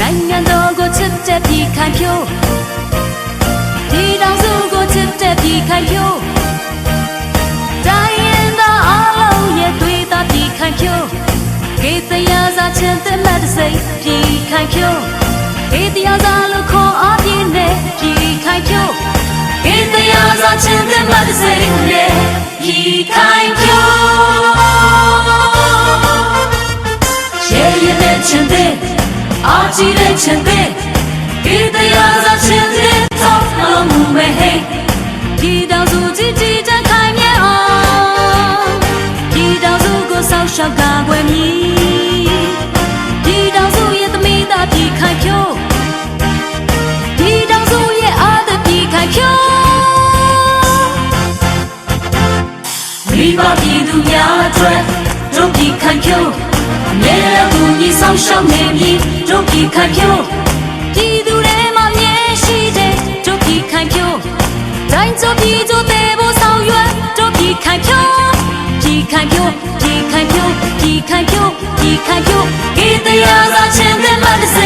နိုင်ငံတော်ကိုချစ်တဲ့ပြည်ခိုင်ဖြိုးဒီတောင်စုကိုချစ်တဲ့ပြည်ခိုင်ဖြိုးတိုင်းရင်သားအလုံးရဲ့သွေးသားပြည်ခိုင်ဖြိုးကေတရာစာချင်တဲ့မတ်စိတ်ပြည်ခိုင်ဖြိုးကေတရာစာလို့ခေါ်အားပြင်းတဲ့ပြည်ခိုင်ဖြိုးကေတရာစာချင်တဲ့မတ်စိတ်နဲ့ပြည်ခိုင်ဖြိုးရဲ့ရဲ့ချင်တဲ့အာကြည့်တဲ့ချင်တဲ့ဒီတရားစားချင်တဲ့သောလုံးမှုမဲ့ဟဲ့ဒီတောင်စုကြီးကြီးတန်းခိုင်မြဲအောင်ဒီတောင်စုကိုဆောက်ရှောက်ကာကွယ်မည်ဒီတောင်စုရဲ့သမီးသားပြည်ခိုင်ဖြိုးဒီတောင်စုရဲ့အားသပြည်ခိုင်ဖြိုးမိဘပြည်သူများအတွက်တို့ပြည်ခိုင်ဖြိုးမြဲတဲ့ကူညီဆောင်ရှောက်နေမည်တို့ပြည်ခိုင်ဖြိုးပြည်သူတွေမှာမြဲရှိတဲ့တို့ပြည်ခိုင်ဖြိုးတိုင်းကျပြည်ကျတဲ့ဘောဆောင်ရွယ်တို့ပြည်ခိုင်ဖြိုးပြည်ခိုင်ဖြိုးပြည်ခိုင်ဖြိုးပြည်ခိုင်ဖြိုးပြည်ခိုင်ဖြိုးဒီတရားစာချင်းတဲ့မတ်စေ